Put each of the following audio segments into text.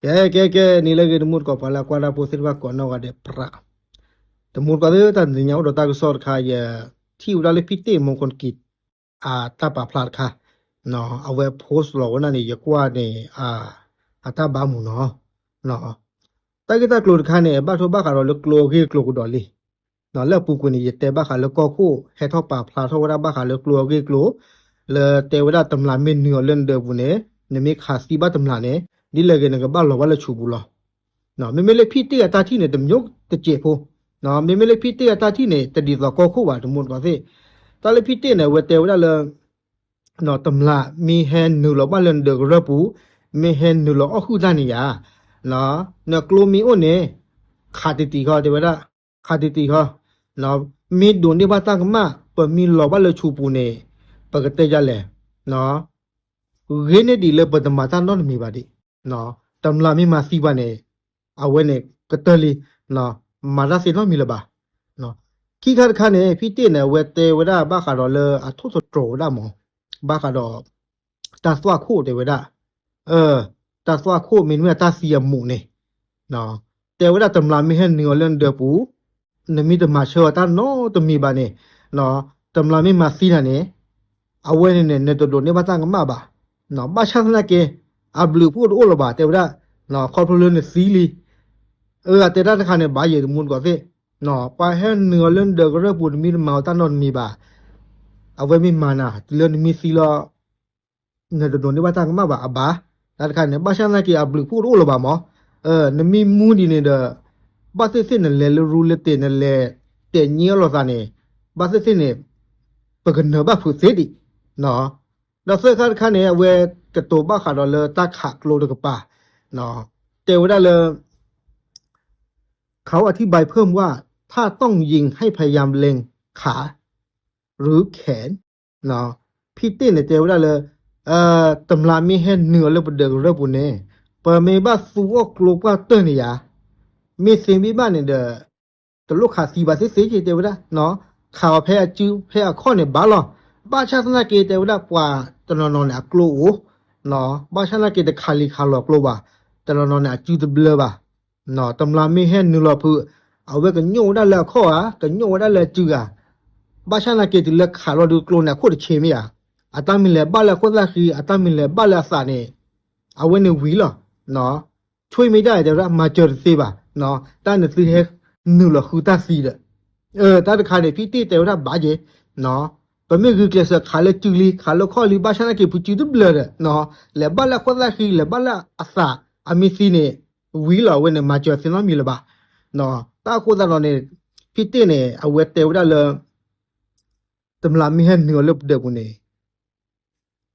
ke ni lagi demur ko pala kwada posir ba ko no ade pra demur ko de ta nya do ta ko sor kha ya thi u da le pite mon kon kit ta pa plat kha no awe post lo na ni ya kwa ne ta ba mu no ta ki ta klo kha ne ba tho ba kha ro le klo ke klo ko do le no le pu ku ni ye te ba kha le ko ko he tho pa plat tho da ba kha le klo ke klo le te wa da tam la min ni len de bu ne ne mi kha si ba tam la neဒီလေကနေကဘာလောဝါလချူဘူးလားနော်မေမေလေးဖိတေအတာတိနဲ့တမျိုးတကျေဖို့နော်မေမေလေးဖိတေအတာတိနဲ့တဒီတော့ကောခုပါတမွန်ပါစေတလေးဖိတေနဲ့ဝတဲဝလာနော်တမလာမီဟန်နူလောဘလန်ဒဂရပူမီဟန်နူလောအခုတန်နီယာနော်နကလိုမီအိုနေခါတီတီခေါ်တယ်ဝရခါတီတီခေါ်နော်မီဒွန်ဒီဘာတာကမပမီလောဘလချူပူနေပကတဲ့ကြလဲနော်ရင်းနေဒီလေပဒမတာနော်မီပါဒီနော်တမလာမီမစီပါနေအဝဲနေကတလီနော်မာရစီနော်မီလပါနော်ခိခါခါနေဖိတေနေဝဲတဲဝဒဘာခါတော့လေအထုစတိုဒါမောဘာခါတော့တဆွာခိုတေဝဒတဆွာခိုမင်းဝဲတစီယမှုနေနော်တဲဝဒတမလာမီဟန်နီယလန်ဒပူနမီတမချောတာနော်တမီပါနေနော်တမလာမီမစီနာနေအဝဲနေနေတော်နေဘာတငမပါနော်ဘာချန်လာကေအဘလူพูดโอลบาเตวดาเนาะคอร์ปอเรทซีลีเตดาตะคาเนี่ยบาเยมุนกว่าซิเนาะปาแฮนเนือเล่นเดกระปุดมีมาตานอนมีบาเอาไว้มีมานะเรื่องมีซีลอเนี่ยโดนนี่ว่าตางมาบาอบาตาตะคาเนี่ยบาชานะกีอับลูพูดโอลบาหมอนมีมูดีเนี่ยเดบาซิซิเนี่ยเลรูเลเตเนี่ยเลเตเนียลอซาเนี่ยบาซิซิเนี่ยปะกันเนบาฟุเซดิเนาะแล้วเสื้อคาเนี่ยเวกตัวบ้าขาดเลยตาขาโกลดกับป่าเนาะแต่ว่าเลยเขาอธิบายเพิ่มว่าถ้าต้องยิงให้พยายามเล็งขาหรือแขนเนาะพี่เต้เนี่ยเจอว่าเลยตำรามีให้เนื้อแล้วประเดี๋ยวเรื่องพวกนี้เปิดไม่บ้าสู้ก็กลัวว่าเต้เนี่ยมีเสียงมีบ้านเนี่ยเด้อตลูกขาสีบาเสียเจอว่าเนาะข่าวแพ้จิ้วแพ้ข้อเนี่ยบ้าหรอบ้าชาตินาเกเจอว่าป่าตนนเนี่ยกลัวနော်ဘာရှာလာကေတခါလီခါလောကလောပါတလောနော်နာကျူတဘလပါနော်တမလာမေဟဲနူလောဖူအဝဲကညိုဒါလက်ခေါ်ဟာကညိုဒါလက်ကျူကဘာရှာလာကေတလက်ခါလောဒူကလောနာခို့ချေမီယာအတမီလေဘာလက်ခို့လာခီအတမီလေဘာလက်စာနေအဝဲနေဝီလောနော်ချွေမိได้แต่ว่ามาเจอสิป่ะเนาะตานสิเฮนูลคูตาซีดตาตะคาเนี่ยพี่ติแต่ว่าบาเจเนาะปะเมคือเกสขาเลจุลีขาลข้อลีบาชนะเกปุจิตุเบลเนาะเลบาละควะละคีเลบาละอาสาอามิซีเนี่ยวีลอเวเนี่ยมาเจอสินอมีละบาเนาะตาโคตะเนี่ยพี่ติเนี่ยอเวเตวดาเลยตำลามีให้เนื้อลบเดบุเนี่ย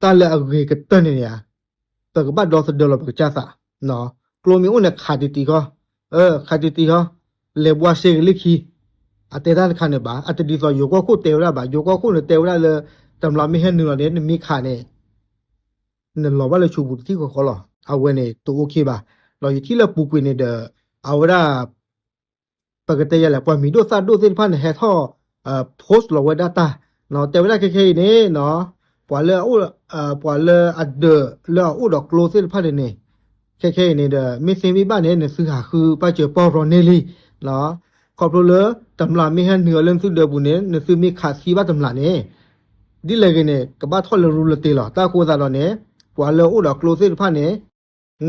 ตาละอเวกตันเนี่ยตะกบะดอสเดลบกะซะเนาะกลัวมีอุเนี่ยขาดติก็ขาดติก็เลบวาเซลิคีအတေဒါခါနေပါအတဒီဆိုယောကိုတေရပါယောကိုနဲ့တေရလေတမလာမဟဲနူရတဲ့မိခါနေနလောဘလေချူဘူးတိကိုခေါ်လာအဝဲနေတူโอเคပါလောယတိလပူကွေနေတဲ့အဝရပကတဲ့ရလေပွားမီဒိုစာဒိုစင်ဖန်ဟဲထောpost လောဝဒတာနော်တေရခဲနေနော်ပွာလေပွာလေအဒလောဥဒကလိုစင်ဖန်နေခဲနေတဲ့မစ်စင်မိပါနဲ့ဆူဟာခုပချေပေါ်ရနေလီနော်ขอบเลยตำราไม่ให้เนื้อเรื่องสุดเดือบุญเนี่ยเนื้อซื้อมีขาดซีบ้าตำราเนี่ยดิเลยกันเนี่ยกับบ้าทอดเลยรู้เลยตีหรอตาโคตรเนี่ยกว่าเลยอุดรกโลเซนผ่านเนี่ย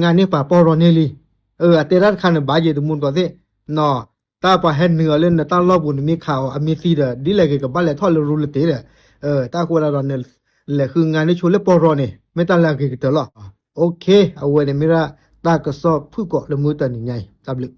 งานเนี่ยป่าปอรอเนี่ยลีเตรัสคันเนี่ยบาเยตุมุนก่อนสิเนาะตาป่าให้เนื้อเรื่องเนี่ยตาลอบบุญมีข่าวอเมซีเด้อดิเลยกันกับบ้าเลยทอดเลยรู้เลยตีเด้อตาโคตรเนี่ยแหละคืองานที่ชวนเลยปอรอเนี่ยไม่ตาลากันกันตลอดโอเคเอาไว้เนี่ยมิระตากระสอบผู้เกาะละมือตันยังไงตับลึก